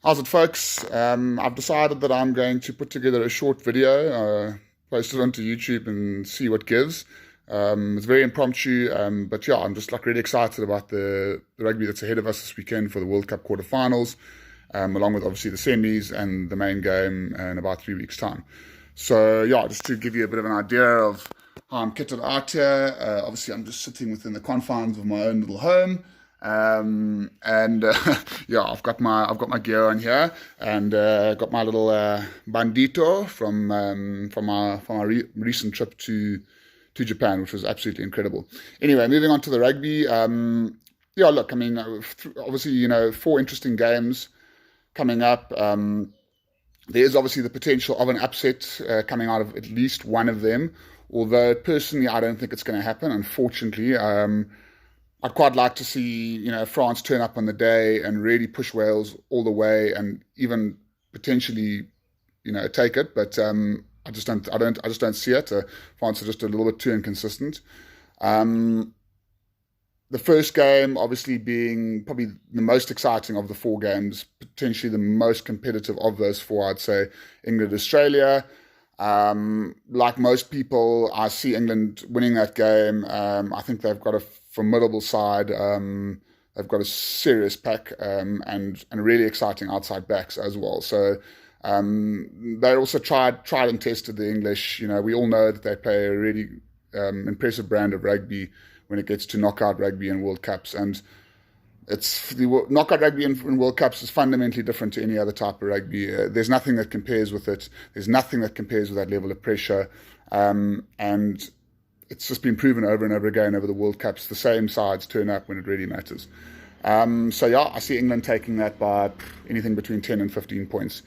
How's it, folks? I've decided that I'm going to put together a short video, post it onto YouTube, and see what gives. It's very impromptu, but yeah, I'm just like really excited about the rugby that's ahead of us this weekend for the World Cup quarterfinals, along with obviously the semis and the main game in about 3 weeks' time. So yeah, just to give you a bit of an idea of how I'm kitted out here. Obviously, I'm just sitting within the confines of my own little home. And yeah, I've got my gear on here, and got my little bandito from my recent trip to Japan, which was absolutely incredible. Anyway, moving on to the rugby. Yeah, look, I mean, obviously, 4 interesting games coming up. There is obviously the potential of an upset coming out of at least one of them, although personally, I don't think it's going to happen. Unfortunately, I'd quite like to see, France turn up on the day and really push Wales all the way, and even potentially, take it. But I just don't see it. France are just a little bit too inconsistent. Um, the first game, obviously, being probably the most exciting of the 4 games, potentially the most competitive of those 4, I'd say England Australia. Like most people, I see England winning that game. I think they've got a formidable side. They've got a serious pack, and really exciting outside backs as well. So they also tried and tested the English. We all know that they play a really impressive brand of rugby when it gets to knockout rugby and World Cups. And it's the knockout rugby in World Cups is fundamentally different to any other type of rugby. There's nothing that compares with it. There's nothing that compares with that level of pressure. And it's just been proven over and over again over the World Cups. The same sides turn up when it really matters. So yeah, I see England taking that by anything between 10 and 15 points.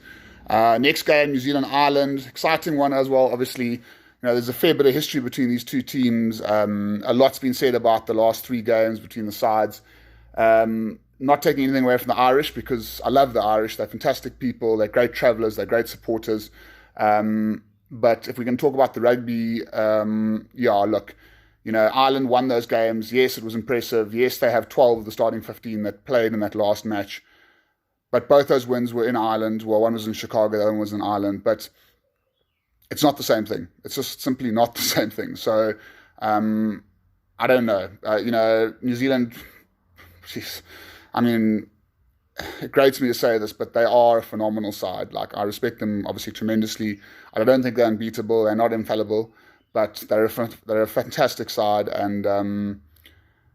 Next game, New Zealand Ireland, exciting one as well. Obviously, there's a fair bit of history between these two teams. A lot's been said about the last 3 games between the sides. Not taking anything away from the Irish, because I love the Irish. They're fantastic people. They're great travellers. They're great supporters. But if we can talk about the rugby, yeah, look, Ireland won those games. Yes, it was impressive. Yes, they have 12 of the starting 15 that played in that last match. But both those wins were in Ireland. Well, one was in Chicago, the other one was in Ireland. But it's not the same thing. It's just simply not the same thing. So I don't know. New Zealand, geez, I mean, it grates me to say this, but they are a phenomenal side. Like, I respect them obviously tremendously. I don't think they're unbeatable. They're not infallible, but they're a fantastic side, and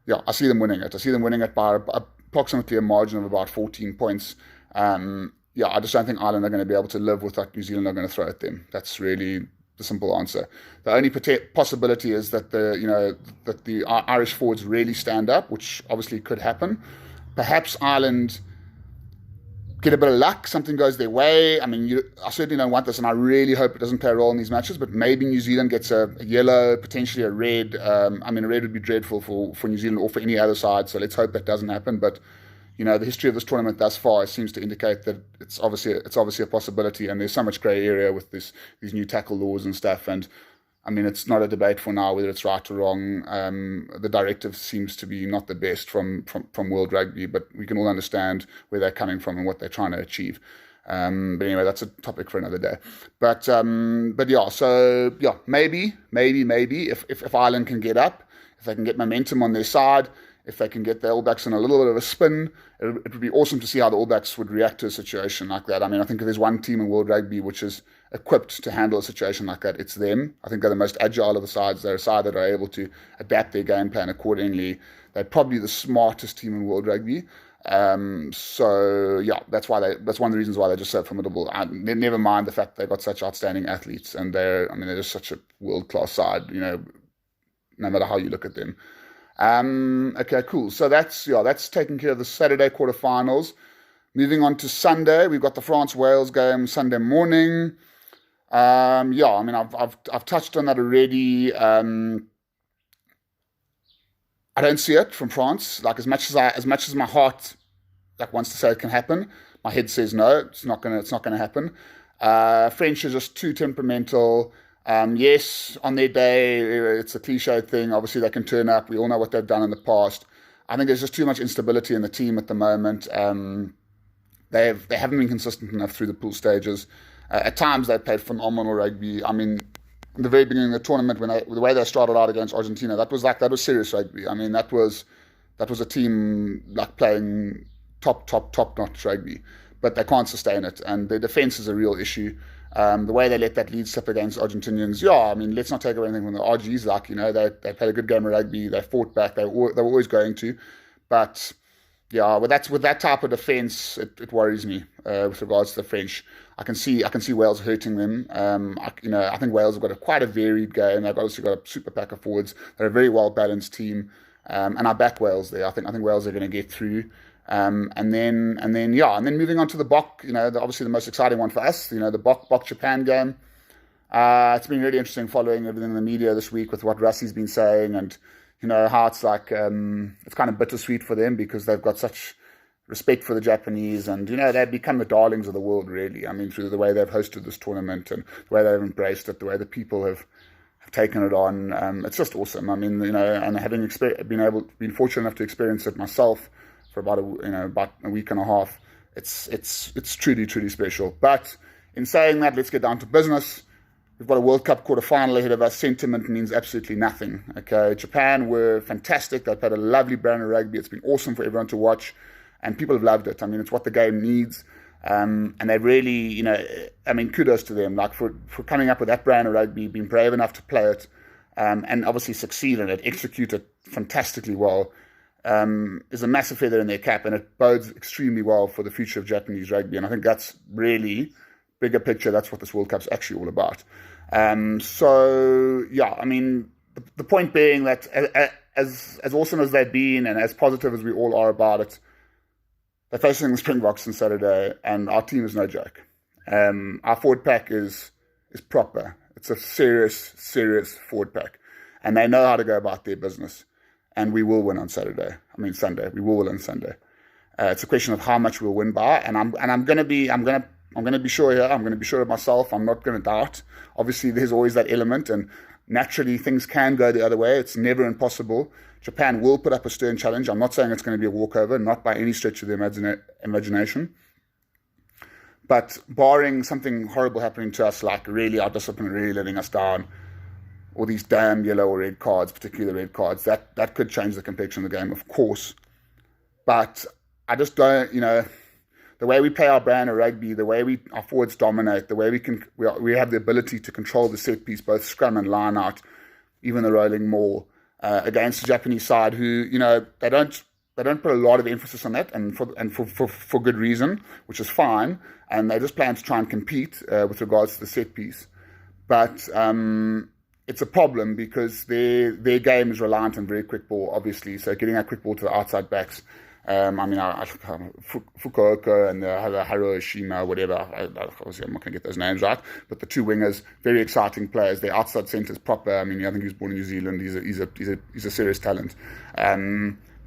yeah, I see them winning it. I see them winning it by approximately a margin of about 14 points. Yeah, I just don't think Ireland are going to be able to live with what New Zealand are going to throw at them. That's really the simple answer. The only possibility is that the Irish forwards really stand up, which obviously could happen. Perhaps Ireland get a bit of luck, something goes their way. I mean, I certainly don't want this, and I really hope it doesn't play a role in these matches, but maybe New Zealand gets a yellow, potentially a red. I mean, a red would be dreadful for New Zealand or for any other side, so let's hope that doesn't happen. But, the history of this tournament thus far seems to indicate that it's obviously a possibility, and there's so much grey area with these new tackle laws and stuff, and I mean, it's not a debate for now whether it's right or wrong. The directive seems to be not the best from World Rugby, but we can all understand where they're coming from and what they're trying to achieve. But anyway, that's a topic for another day. But yeah, so yeah, maybe if Ireland can get up, if they can get momentum on their side, if they can get the All Blacks in a little bit of a spin, it would be awesome to see how the All Blacks would react to a situation like that. I mean, I think if there's one team in World Rugby which is equipped to handle a situation like that, it's them. I think they're the most agile of the sides. They're a side that are able to adapt their game plan accordingly. They're probably the smartest team in World Rugby. So yeah, that's one of the reasons why they're just so formidable. And never mind the fact they've got such outstanding athletes, and they're just such a world-class side, no matter how you look at them. Okay, cool. So that's taking care of the Saturday quarterfinals. Moving on to Sunday, we've got the France-Wales game Sunday morning. Yeah, I mean, I've touched on that already. I don't see it from France. Like, as much as my heart wants to say it can happen, my head says no. It's not gonna happen. French are just too temperamental. Yes, on their day, it's a cliche thing. Obviously, they can turn up. We all know what they've done in the past. I think there's just too much instability in the team at the moment. They haven't been consistent enough through the pool stages. At times they played phenomenal rugby. I mean, in the very beginning of the tournament, the way they started out against Argentina, that was serious rugby. I mean, that was a team like playing top notch rugby, but they can't sustain it, and their defence is a real issue. The way they let that lead slip against Argentinians, I mean, let's not take away anything from the RGs. Like, they played a good game of rugby. They fought back. They were always going to, but yeah, with that type of defence, it worries me with regards to the French. I can see Wales hurting them. I think Wales have got quite a varied game. They've obviously got a super pack of forwards. They're a very well balanced team, and I back Wales there. I think Wales are going to get through. And then moving on to the Bok, obviously the most exciting one for us, the Bok Japan game. It's been really interesting following everything in the media this week with what Rassi's been saying, and how it's like it's kind of bittersweet for them because they've got such respect for the Japanese, and they've become the darlings of the world, really. I mean, through the way they've hosted this tournament and the way they've embraced it, the way the people have taken it on. It's just awesome. I mean, and having been fortunate enough to experience it myself for about a week and a half, it's truly special. But in saying that, let's get down to business. We've got a World Cup quarter final ahead of us. Sentiment means absolutely nothing. Okay, Japan were fantastic. They played a lovely brand of rugby. It's been awesome for everyone to watch, and people have loved it. I mean, it's what the game needs. And they really, kudos to them, like for coming up with that brand of rugby, being brave enough to play it, and obviously succeed in it, execute it fantastically well. Is a massive feather in their cap, and it bodes extremely well for the future of Japanese rugby. And I think that's really, bigger picture, that's what this World Cup's actually all about. The point being that as awesome as they've been and as positive as we all are about it, they're facing the Springboks on Saturday, and our team is no joke. Our forward pack is proper. It's a serious forward pack, and they know how to go about their business. And we will win on Sunday. We will win on Sunday. It's a question of how much we'll win by, and I'm going to be sure here. I'm going to be sure of myself. I'm not going to doubt. Obviously, there's always that element, and naturally things can go the other way. It's never impossible. Japan will put up a stern challenge. I'm not saying it's going to be a walkover, not by any stretch of the imagination. But barring something horrible happening to us, like really our discipline really letting us down, or these damn yellow or red cards, particularly the red cards, that could change the complexion of the game, of course. But I just don't, the way we play our brand of rugby, the way our forwards dominate, the way we have the ability to control the set piece, both scrum and line out, even the rolling maul, against the Japanese side, who they don't put a lot of emphasis on that, and for good reason, which is fine, and they just plan to try and compete with regards to the set piece, but it's a problem because their game is reliant on very quick ball, obviously. So getting that quick ball to the outside backs. Fukuoka and the Haro Shima, whatever. Obviously, I'm not going to get those names right. But the two wingers, very exciting players. Their outside centre is proper. I think he was born in New Zealand. He's a serious talent.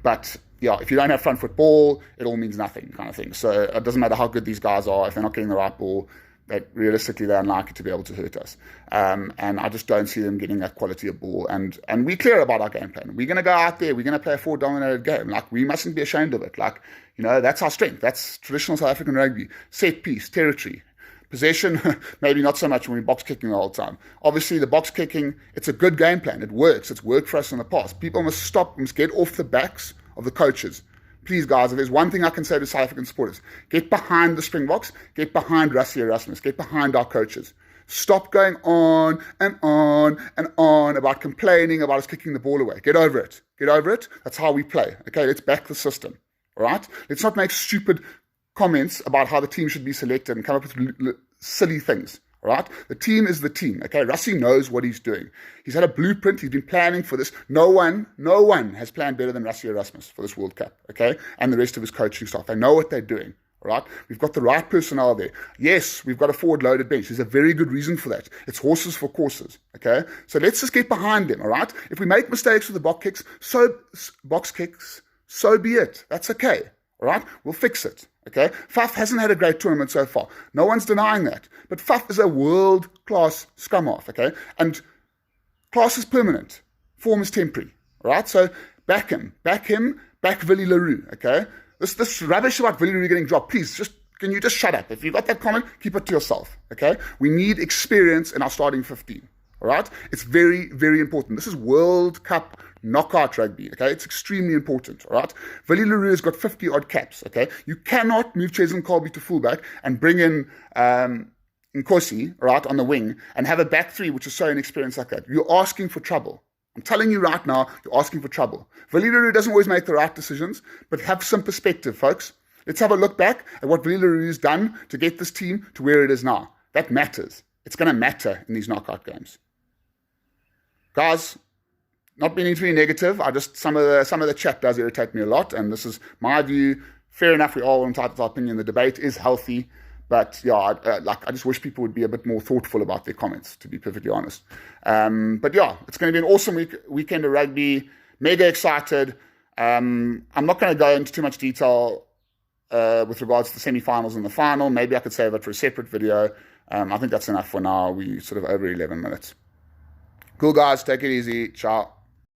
But yeah, if you don't have front foot ball, it all means nothing, kind of thing. So it doesn't matter how good these guys are if they're not getting the right ball. That realistically they're unlikely to be able to hurt us. And I just don't see them getting that quality of ball. And we're clear about our game plan. We're going to go out there. We're going to play a forward-dominated game. Like, we mustn't be ashamed of it. Like, that's our strength. That's traditional South African rugby. Set piece, territory. Possession, maybe not so much when we're box kicking the whole time. Obviously, the box kicking, it's a good game plan. It works. It's worked for us in the past. People must get off the backs of the coaches. Please, guys, if there's one thing I can say to South African supporters, get behind the Springboks, get behind Rassie Erasmus, get behind our coaches. Stop going on and on and on about complaining about us kicking the ball away. Get over it. Get over it. That's how we play. Okay, let's back the system. All right? Let's not make stupid comments about how the team should be selected and come up with silly things. All right? The team is the team. Okay, Rassie knows what he's doing. He's had a blueprint. He's been planning for this. No one has planned better than Rassie Erasmus for this World Cup. Okay, and the rest of his coaching staff. They know what they're doing. All right? We've got the right personnel there. Yes, we've got a forward-loaded bench. There's a very good reason for that. It's horses for courses. Okay, so let's just get behind them. All right? If we make mistakes with the box kicks, so be it. That's okay. All right? We'll fix it. Okay? Faf hasn't had a great tournament so far. No one's denying that. But Faf is a world-class scrum half. Okay? And class is permanent. Form is temporary. All right? So back him. Back Willie Leroux. Okay? This rubbish about Willie Leroux getting dropped, please, just Can you just shut up? If you got that comment, keep it to yourself, okay? We need experience in our starting 15, all right? It's very, very important. This is World Cup knockout rugby, okay? It's extremely important, all right? Willie le Roux has got 50-odd caps, okay? You cannot move Cheslin Kolbe to fullback and bring in Nkosi, right, on the wing and have a back three which is so inexperienced like that. You're asking for trouble. I'm telling you right now, you're asking for trouble. Willie le Roux doesn't always make the right decisions, but have some perspective, folks. Let's have a look back at what Willie le Roux has done to get this team to where it is now. That matters. It's going to matter in these knockout games. Guys, not meaning to be negative. Some of the chat does irritate me a lot, and this is my view. Fair enough, we all entitled to our opinion. The debate is healthy, but yeah, I just wish people would be a bit more thoughtful about their comments, to be perfectly honest. But yeah, it's going to be an awesome weekend of rugby. Mega excited. I'm not going to go into too much detail with regards to the semi-finals and the final. Maybe I could save it for a separate video. I think that's enough for now. We sort of over 11 minutes. Cool, guys. Take it easy. Ciao.